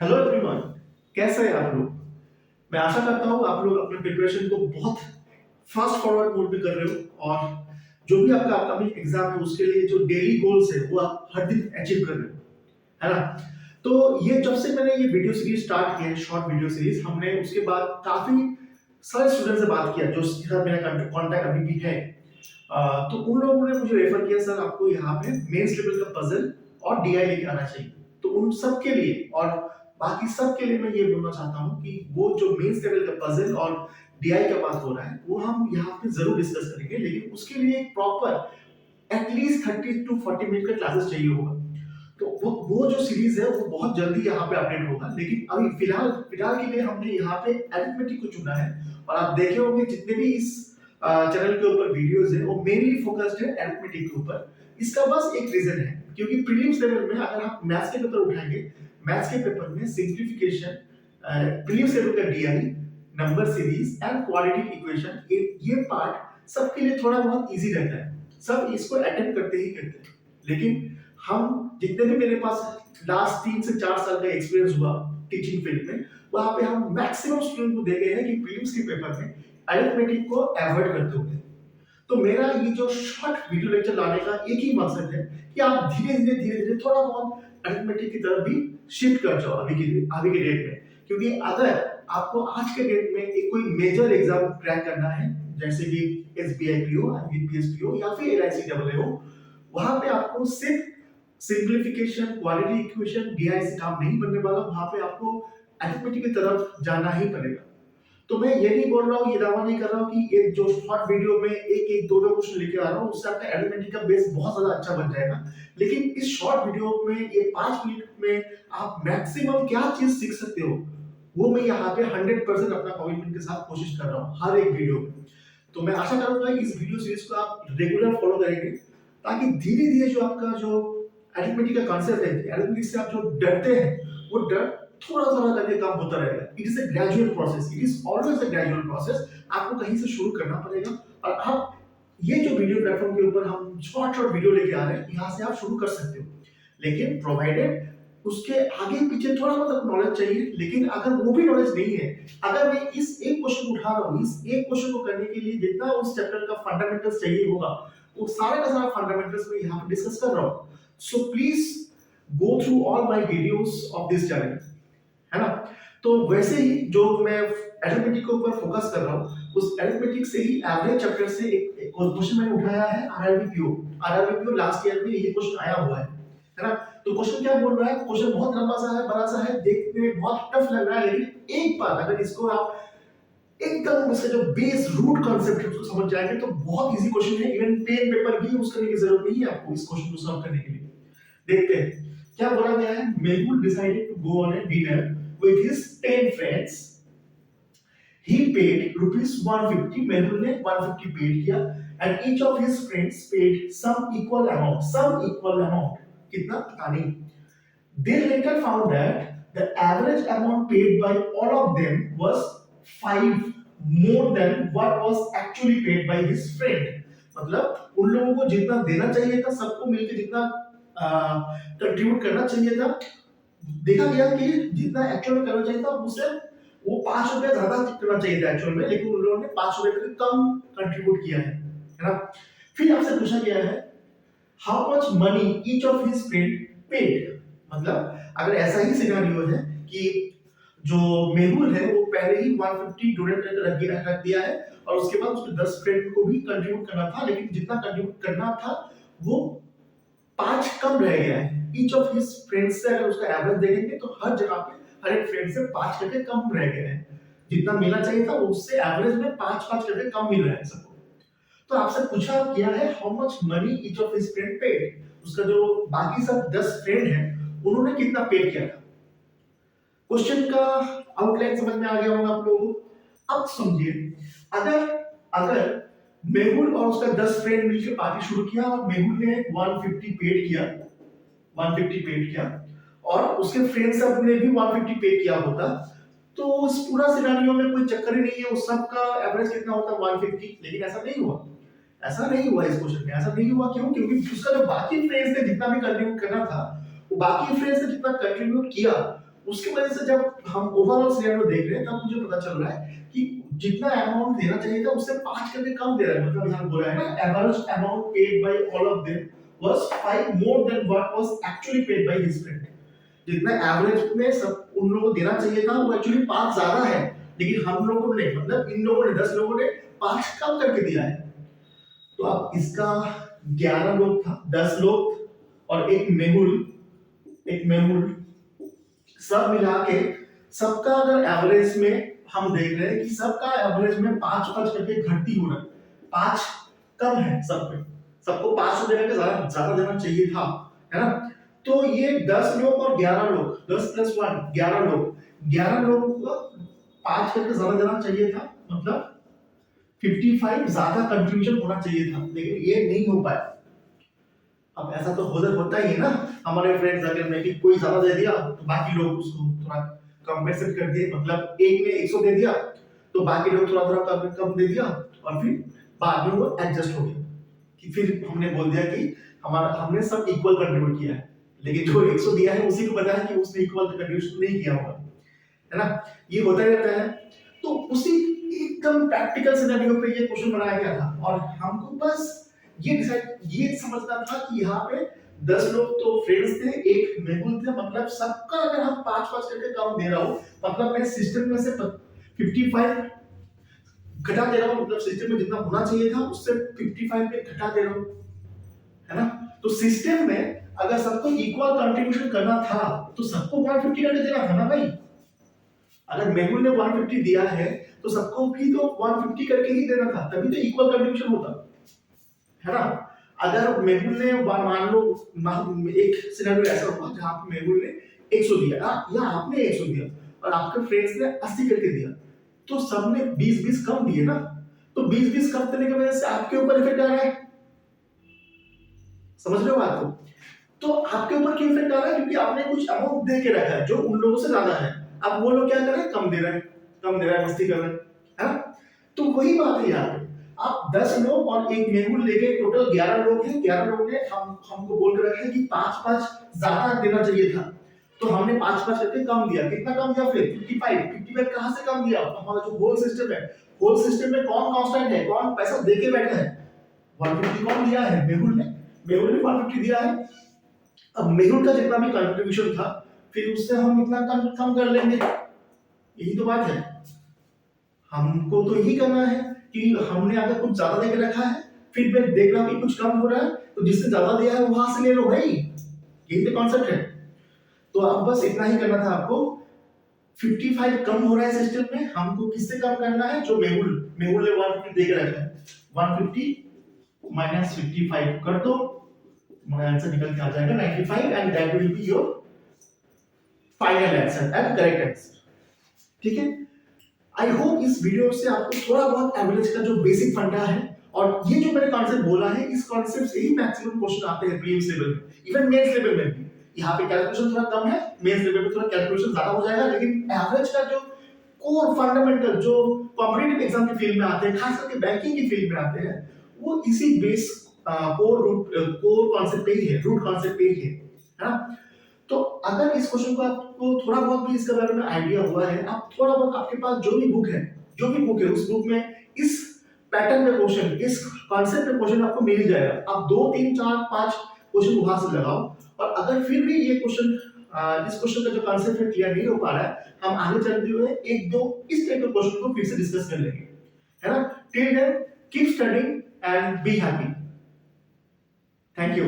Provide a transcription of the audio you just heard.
Hello everyone, कैसे हैं आप लोग। मैं आशा करता हूँ आप लोग अपने प्रिपरेशन को बहुत फास्ट फॉरवर्ड मोड में कर रहे हो और जो भी आपका अपकमिंग एग्जाम है उसके लिए जो डेली गोल्स है वो आप हर दिन अचीव कर रहे हो, है ना। तो ये जब से मैंने ये वीडियो सीरीज स्टार्ट की है, शॉर्ट वीडियो सीरीज, हमने उसके बाद काफी सारे स्टूडेंट से बात किया जो साथ मेरा कांटेक्ट अभी भी है। तो उन लोगों ने मुझे रेफर किया, सर आपको यहाँ पे मेंस लेवल का पजल और डीआई लेके आना चाहिए। तो उन सब के लिए और बाकी सब के लिए मैं ये बोलना चाहता हूँ कि वो जो मेंस लेवल का पजल और डीआई का बात हो रहा है वो हम यहाँ पे जरूर डिस्कस करेंगे, लेकिन उसके लिए एक प्रॉपर एटलीस्ट 30 to 40 मिनट का क्लासेस चाहिए होगा। तो वो जो सीरीज है वो बहुत जल्दी यहाँ पे अपडेट होगा, लेकिन अभी फिलहाल फिलहाल के लिए हमने यहाँ पे अरिथमेटिक को चुना है। और आप देखे होंगे जितने भी इस चैनल के ऊपर वीडियोस है वो मेनली फोकस्ड है अरिथमेटिक के ऊपर। इसका बस एक रीजन है, क्योंकि प्रीलिम्स लेवल में अगर आप मैथ्स के पेपर उठाएंगे, मैथ्स के पेपर में सिंप्लीफिकेशन, प्रीलिम्स लेवल का DI, number series and quadratic equation, ये पार्ट सबके लिए थोड़ा बहुत इजी रहता है, सब इसको अटेम्प्ट करते ही करते हैं। लेकिन हम जितने भी मेरे पास लास्ट 3 से 4 साल का एक्सपीरियंस हुआ टीचिंग फील्ड में, वहां पे हम मैक्सिमम स्टूडेंट को देखे हैं कि प्रीलिम्स के पेपर में अरिथमेटिक को अवॉइड करते हुए। तो मेरा ये जो शॉर्ट वीडियो लेक्चर लाने का एक ही मकसद है कि आप धीरे धीरे थोड़ा बहुत अरिथमेटिक की तरफ भी शिफ्ट कर जाओ अभी के डेट में। क्योंकि अगर आपको आज के डेट में एक कोई मेजर एग्जाम क्रैक करना है, जैसे कि एसबीआई पीओ, आईबीपीएस पीओ या फिर एलआईसी डबल हो, वहां पे आपको सिर्फ सिंप्लीफिकेशन, क्वालिटी इक्वेशन, डीआई से काम नहीं बनने वाला, वहां पे आपको अरिथमेटिक की तरफ जाना ही पड़ेगा। तो मैं ये नहीं बोल रहा हूँ, ये दावा नहीं कर रहा हूँ कि एक जो शॉर्ट वीडियो में एक एक दो दो क्वेश्चन लेके आ रहा हूँ उससे आपका अरिथमेटिक का बेस बहुत ज्यादा अच्छा बन जाएगा। लेकिन इस शॉर्ट वीडियो में ये 5 मिनट में आप मैक्सिमम क्या चीज सीख सकते हो वो मैं यहाँ पे 100% अपना कमिटमेंट के साथ कोशिश कर रहा हूँ हर एक वीडियो में। तो मैं आशा करूंगा कि इस वीडियो सीरीज को आप रेगुलर फॉलो करेंगे, ताकि धीरे धीरे जो आपका जो अरिथमेटिक का कॉन्सेप्ट है, अरिथमेटिक से आप जो डरते हैं वो डर थोड़ा थोड़ा करके कम होता रहेगा। It is a gradual process, it is always a gradual process. आपको कहीं से शुरू करना पड़ेगा और आप ये जो वीडियो प्लेटफॉर्म के ऊपर हम शॉर्ट शॉर्ट वीडियो लेके आ रहे हैं, यहाँ से आप शुरू कर सकते हो, लेकिन प्रोवाइडेड उसके आगे पीछे थोड़ा बहुत नॉलेज चाहिए। लेकिन अगर वो भी नॉलेज नहीं है, अगर मैं इस एक क्वेश्चन को उठा रहा हूँ, इस एक क्वेश्चन को करने के लिए जितना उस चैप्टर का फंडामेंटल्स चाहिए होगा वो सारे का सारा फंडामेंटल्स में यहाँ पे डिस्कस कर रहा हूँ। So please go through all my videos of this channel, है ना। तो वैसे ही जो मैं अरिथमेटिक के ऊपर फोकस कर रहा हूँ, उस अरिथमेटिक से ही एवरेज चैप्टर से एक क्वेश्चन मैंने उठाया है, आरआरबी पीओ लास्ट ईयर में ये क्वेश्चन आया हुआ है ना। तो क्वेश्चन क्या बोल रहा है, क्वेश्चन बहुत लंबा सा है, बड़ा सा है, देखने में बहुत टफ लग रहा है, लेकिन एक बार अगर इसको आप एकदम इसका जो बेस रूट कॉन्सेप्ट है उसको समझ जाएंगे तो बहुत इजी क्वेश्चन है। इवन पेन पेपर भी यूज करने की जरूरत नहीं है आपको इस क्वेश्चन को सॉल्व करने के लिए। देखते हैं क्या बोला गया है। Mehul decided to go on a dinner with his 10 friends. He paid rupees 150. Mehul ने 150 paid किया and each of his friends paid some equal amount. Some equal amount. कितना पता नहीं. They later found that the average amount paid by all of them was 5 more than what was actually paid by his friend. मतलब उन लोगों को जितना देना चाहिए था, सबको मिलकर जितना कंट्रीब्यूट करना चाहिए था, देखा गया कि जितना एक्चुअल में करना चाहिए था उससे वो 5 रुपए ज्यादा करना चाहिए था एक्चुअल में, लेकिन उन लोगों ने 5 रुपए कम कंट्रीब्यूट किया है ना। फिर आपसे पूछा गया है how much money each of his friend paid. मतलब अगर ऐसा ही सिनेरियो है कि जो मेहुल है वो पहले ही 150 डोनेट करके रख दिया है और उसके बाद उसके 10 फ्रेंड को भी कंट्रीब्यूट करना था, लेकिन जितना कंट्रीब्यूट करना था वो 5 कम रह गया है। ईच ऑफ हिज फ्रेंड्स से अगर उसका एवरेज देखेंगे तो हर जगह पे हर एक फ्रेंड से 5 करके कम रह गया है। जितना मिलना चाहिए था उससे एवरेज में 5-5 करके कम मिल रहा है सबको। तो आपसे पूछा गया है how much money each of his friend paid. उसका जो बाकी सब 10 फ्रेंड हैं उन्होंने कितना पे किया था। क्वेश्चन का आउटलाइन समझ में आ गया होगा आप लोगों को। अब समझिए, अगर अगर मेहुल और उसका 10 फ्रेंड मिलकर पार्टी शुरू किया और मेहुल ने 150 पेड किया, 150 पेड किया और उसके फ्रेंड सब ने भी 150 पे किया होता, तो उस पूरा सिनेरियो में कोई चक्कर ही नहीं है, उस सब का एवरेज कितना होता 150। लेकिन ऐसा नहीं हुआ, ऐसा नहीं हुआ इस क्वेश्चन में। ऐसा नहीं हुआ क्यों? क्योंकि उसका जो बाकी फ्रेंड्स ने जितना भी कंट्रीब्यूट करना था, वो बाकी फ्रेंड्स ने जितना कंट्रीब्यूट किया उसकी वजह से जब हम ओवरऑल सिनेरियो देख रहे हैं तब मुझे पता चल रहा है कि जितना अमाउंट देना चाहिए था उससे 5 करके कम दे रहा है। मतलब यहाँ बोला है ना, average amount paid by all of them was 5 more than what was actually paid by his friend. जितना एवरेज में सब उन लोगों को देना चाहिए था वो एक्चुअली 5 ज्यादा है, लेकिन हम लोगों ने मतलब इन लोगों ने 10 लोगों ने 5 कम करके दिया है। तो अब इसका 11 लोग था, 10 लोग और एक मेहुल सब मिला के सबका अगर एवरेज में हम देख रहे हैं कि सबका एवरेज में 5-5 करके घटती हो रहा है। 5 कम है सब पे, सबको 5 देने के ज्यादा ज्यादा देना चाहिए था, है ना। तो ये 10 लोग और 11 लोग, 10 प्लस 1 11 लोग को 5 करके ज्यादा देना चाहिए था, मतलब 55 ज्यादा कंट्रीब्यूशन होना चाहिए था, लेकिन ये नहीं हो पाया। अब ऐसा तो होता ही है ना हमारे फ्रेंड सर्कल में कि कोई ज्यादा दे दिया तो बाकी लोग उसको थोड़ा कंपेंसेट कर दिए, मतलब एक ने 100 दे दिया तो बाकी लोग थोड़ा थोड़ा कम कम दे दिया और फिर बाद में वो एडजस्ट हो गया कि फिर हमने बोल दिया कि हमने सब इक्वल कंट्रीब्यूट किया है, लेकिन जो 100 दिया है उसी को पता है कि उसने इक्वल कंट्रीब्यूशन नहीं किया होगा, है ना। ये होता रहता है। तो उसी एकदम प्रैक्टिकल सिनेरियो पे ये क्वेश्चन बनाया गया था और हमको बस ये समझना था कि यहाँ पे 10 लोग तो फ्रेंड्स थे, एक मेहुल थे, मतलब सबका अगर हम 5-5 करके कम दे रहा हूँ, मतलब मैं सिस्टम में से 55 घटा दे रहा हूँ, मतलब सिस्टम में जितना होना चाहिए था उससे 55 पे घटा दे रहा हूँ, है ना। तो सिस्टम में अगर सबको इक्वल कंट्रीब्यूशन करना था तो सबको 150 करके देना था ना भाई। अगर मेहुल ने 150 दिया है तो सबको भी तो 150 करके ही देना था, तभी तो इक्वल कंट्रीब्यूशन होता, है ना। अगर मेहुल ने मान लो एक सिनेरियो ऐसा हुआ जहां पे मेहुल ने 100 दिया या आपने 100 दिया और आपके फ्रेंड्स ने 80 करके दिया, तो सबने 20-20 कम दिए ना, तो 20-20 कम देने की वजह से आपके ऊपर इफेक्ट आ रहा है, समझ रहे हो बात को। तो आपके ऊपर क्यों इफेक्ट आ रहा है, क्योंकि आपने कुछ अमाउंट दे के रखा है जो उन लोगों से ज्यादा है। अब वो लोग क्या कर रहे हैं, कम दे रहे हैं, मस्ती कर रहे हैं, है ना। तो वही बात है यहाँ पे, आप 10 लोग और एक मेहुल लेके टोटल 11 लोग हैं, 11 लोगों ने हमको बोल के रखा है कि 5-5 ज्यादा देना चाहिए था, तो हमने 5-5 करके कम दिया। कितना कम दिया फिर 55 कहां से कम दिया, हमारा जो होल सिस्टम है, होल सिस्टम में कौन कांस्टेंट है, कौन पैसा दे के बैठा है, 150 कौन दिया है, मेहुल ने 150 दिया है। अब मेहुल का जितना भी कंट्रीब्यूशन था फिर उससे हम इतना कम कर लेंगे, यही तो बात है। हमको तो यही करना है कि हमने अगर कुछ ज्यादा देके रखा है फिर मैं देख रहा हूँ कि कुछ कम हो रहा है, तो जिससे ज्यादा दिया है वहां से ले लो भाई, यही तो कॉन्सेप्ट है। तो अब बस इतना ही करना था आपको। 55 कम हो रहा है सिस्टम में, हमको किससे कम करना है, जो मेहुल ने 150 दे के रखा है, 150 माइनस 55 कर दो, मेरा आंसर निकल के आ जाएगा 95 and that will be your final answer and correct answer, ठीक है। आई होप इस वीडियो से आपको थोड़ा बहुत एवरेज का जो बेसिक फंडा है, और ये जो मैंने कॉन्सेप्ट बोला है इस कॉन्सेप्ट से ही मैक्सिमम क्वेश्चन आते हैं प्रीलिम्स लेवल में, इवन मेंस लेवल में भी। यहाँ पे कैलकुलेशन थोड़ा कम है, मेंस लेवल पे थोड़ा कैलकुलेशन ज्यादा हो जाएगा, लेकिन एवरेज का जो कोर फंडामेंटल जो कॉम्पिटिटिव एग्जाम की फील्ड में आते हैं, खास करके बैंकिंग की फील्ड में आते हैं, वो इसी बेस कोर कॉन्सेप्ट पे ही है, रूट कॉन्सेप्ट पे ही है ना। तो अगर इस क्वेश्चन को आपको थोड़ा बहुत भी इसके बारे में आइडिया हुआ है, आप थोड़ा बहुत आपके पास जो भी बुक है उस बुक में इस पैटर्न पे क्वेश्चन, इस कॉन्सेप्ट पे क्वेश्चन आपको मिल ही जाएगा। आप 2 3 4 5 क्वेश्चन वहां से लगाओ, और अगर फिर भी ये क्वेश्चन इस क्वेश्चन का जो कॉन्सेप्ट है क्लियर नहीं हो पा रहा है, हम आगे चलते हुए एक दो इस टाइप के क्वेश्चन को फिर से डिस्कस कर लेंगे, है ना। Till then keep studying and be happy. Thank you.